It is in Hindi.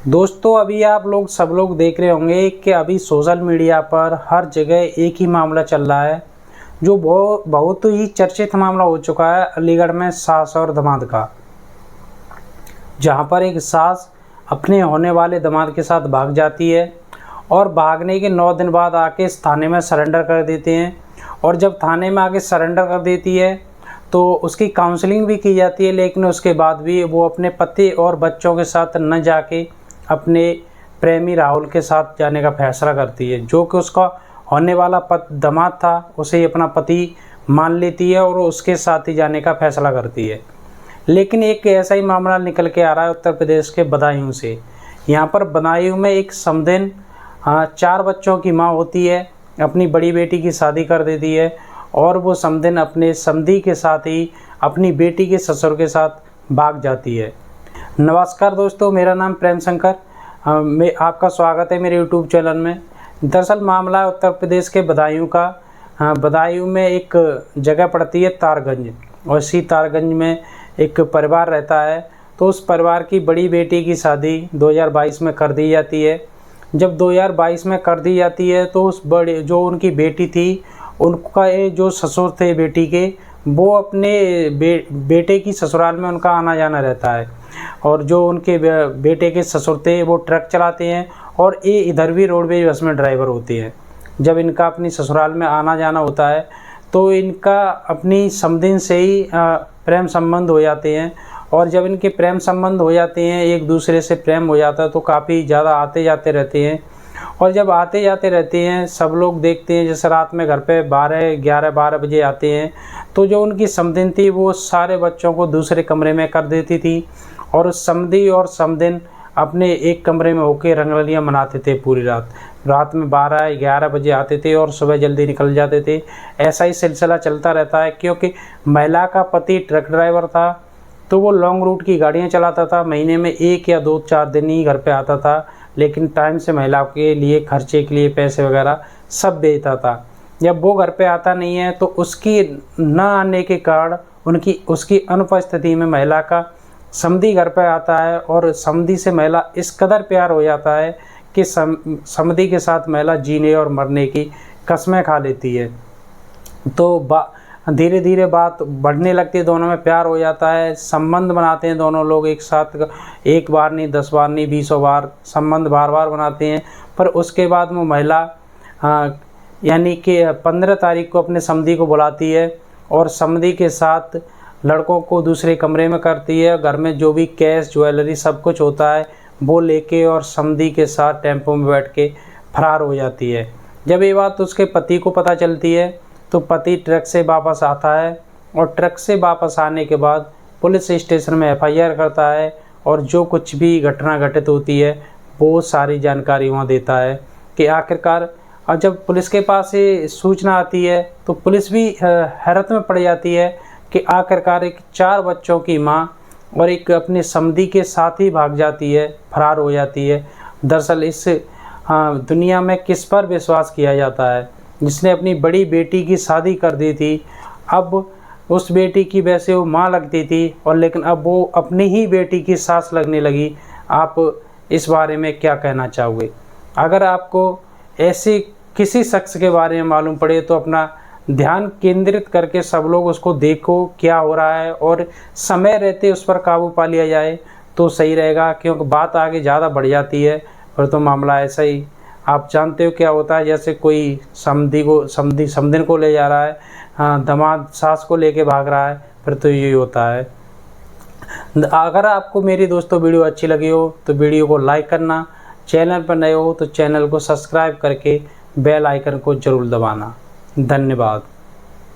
दोस्तों अभी आप लोग सब लोग देख रहे होंगे कि अभी सोशल मीडिया पर हर जगह एक ही मामला चल रहा है जो बहुत ही चर्चित मामला हो चुका है अलीगढ़ में सास और दामाद का, जहां पर एक सास अपने होने वाले दामाद के साथ भाग जाती है और भागने के 9 दिन बाद आके इस थाने में सरेंडर कर देते हैं। और जब थाने में आके सरेंडर कर देती है तो उसकी काउंसलिंग भी की जाती है, लेकिन उसके बाद भी वो अपने पति और बच्चों के साथ न जाके अपने प्रेमी राहुल के साथ जाने का फैसला करती है, जो कि उसका होने वाला दामाद था उसे अपना पति मान लेती है और उसके साथ ही जाने का फैसला करती है। लेकिन एक ऐसा ही मामला निकल के आ रहा है उत्तर प्रदेश के बदायूं से। यहाँ पर बदायूं में एक समधिन 4 बच्चों की माँ होती है, अपनी बड़ी बेटी की शादी कर देती है और वो समधिन अपने समधी के साथ ही अपनी बेटी के ससुर के साथ भाग जाती है। नमस्कार दोस्तों, मेरा नाम प्रेम शंकर, मैं आपका स्वागत है मेरे यूट्यूब चैनल में। दरअसल मामला है उत्तर प्रदेश के बदायूं का। बदायूं में एक जगह पड़ती है तारगंज, और इसी तारगंज में एक परिवार रहता है। तो उस परिवार की बड़ी बेटी की शादी 2022 में कर दी जाती है। जब 2022 में कर दी जाती है तो उस बड़े जो उनकी बेटी थी, उनका जो ससुर थे बेटी के, वो अपने बेटे की ससुराल में उनका आना जाना रहता है। और जो उनके बेटे के ससुर थे वो ट्रक चलाते हैं और ये इधर भी रोडवेज बस में ड्राइवर होते हैं। जब इनका अपनी ससुराल में आना जाना होता है तो इनका अपनी समधिन से ही प्रेम संबंध हो जाते हैं। और जब इनके प्रेम संबंध हो जाते हैं, एक दूसरे से प्रेम हो जाता है, तो काफ़ी ज़्यादा आते जाते रहते हैं। और जब आते जाते रहते हैं, सब लोग देखते हैं जैसे रात में घर पे 11 बजे आते हैं, तो जो उनकी समधिन थी वो सारे बच्चों को दूसरे कमरे में कर देती थी और समधी और समधिन अपने एक कमरे में होकर रंगरलियाँ मनाते थे पूरी रात। रात में 12-11 बजे आते थे और सुबह जल्दी निकल जाते थे। ऐसा ही सिलसिला चलता रहता है, क्योंकि महिला का पति ट्रक ड्राइवर था, तो वो लॉन्ग रूट की गाड़ियाँ चलाता था। महीने में 1 या 2-4 दिन ही घर पे आता था, लेकिन टाइम से महिला के लिए खर्चे के लिए पैसे वगैरह सब भेजता था। जब वो घर पे आता नहीं है तो उसकी न आने के कारण उसकी अनुपस्थिति में महिला का समधी घर पे आता है और समधी से महिला इस कदर प्यार हो जाता है कि समधी के साथ महिला जीने और मरने की कस्में खा लेती है। तो धीरे धीरे बात बढ़ने लगती है, दोनों में प्यार हो जाता है, संबंध बनाते हैं दोनों लोग एक साथ। 1 बार नहीं, 10 बार नहीं, 20 बार संबंध बार बार बनाते हैं। पर उसके बाद वो महिला यानी कि 15 तारीख को अपने समधी को बुलाती है और समधी के साथ लड़कों को दूसरे कमरे में करती है। घर में जो भी कैश ज्वेलरी सब कुछ होता है वो लेके और समधी के साथ टेम्पो में बैठ के फरार हो जाती है। जब ये बात उसके पति को पता चलती है तो पति ट्रक से वापस आता है और ट्रक से वापस आने के बाद पुलिस स्टेशन में FIR करता है और जो कुछ भी घटना घटित होती है वो सारी जानकारी वहाँ देता है कि आखिरकार। और जब पुलिस के पास ये सूचना आती है तो पुलिस भी हैरत में पड़ जाती है कि आखिरकार एक 4 बच्चों की माँ और एक अपने समधी के साथ ही भाग जाती है, फरार हो जाती है। दरअसल इस दुनिया में किस पर विश्वास किया जाता है, जिसने अपनी बड़ी बेटी की शादी कर दी थी। अब उस बेटी की वैसे वो माँ लगती थी और लेकिन अब वो अपनी ही बेटी की सास लगने लगी। आप इस बारे में क्या कहना चाहोगे? अगर आपको ऐसे किसी शख्स के बारे में मालूम पड़े तो अपना ध्यान केंद्रित करके सब लोग उसको देखो क्या हो रहा है और समय रहते उस पर काबू पा लिया जाए तो सही रहेगा, क्योंकि बात आगे ज़्यादा बढ़ जाती है फिर तो मामला ऐसा ही आप जानते हो क्या होता है। जैसे कोई समधिन को ले जा रहा है, दामाद सास को लेके भाग रहा है, फिर तो यही होता है। अगर आपको मेरी दोस्तों वीडियो अच्छी लगी हो तो वीडियो को लाइक करना, चैनल पर नए हो तो चैनल को सब्सक्राइब करके बेल आइकन को ज़रूर दबाना। धन्यवाद।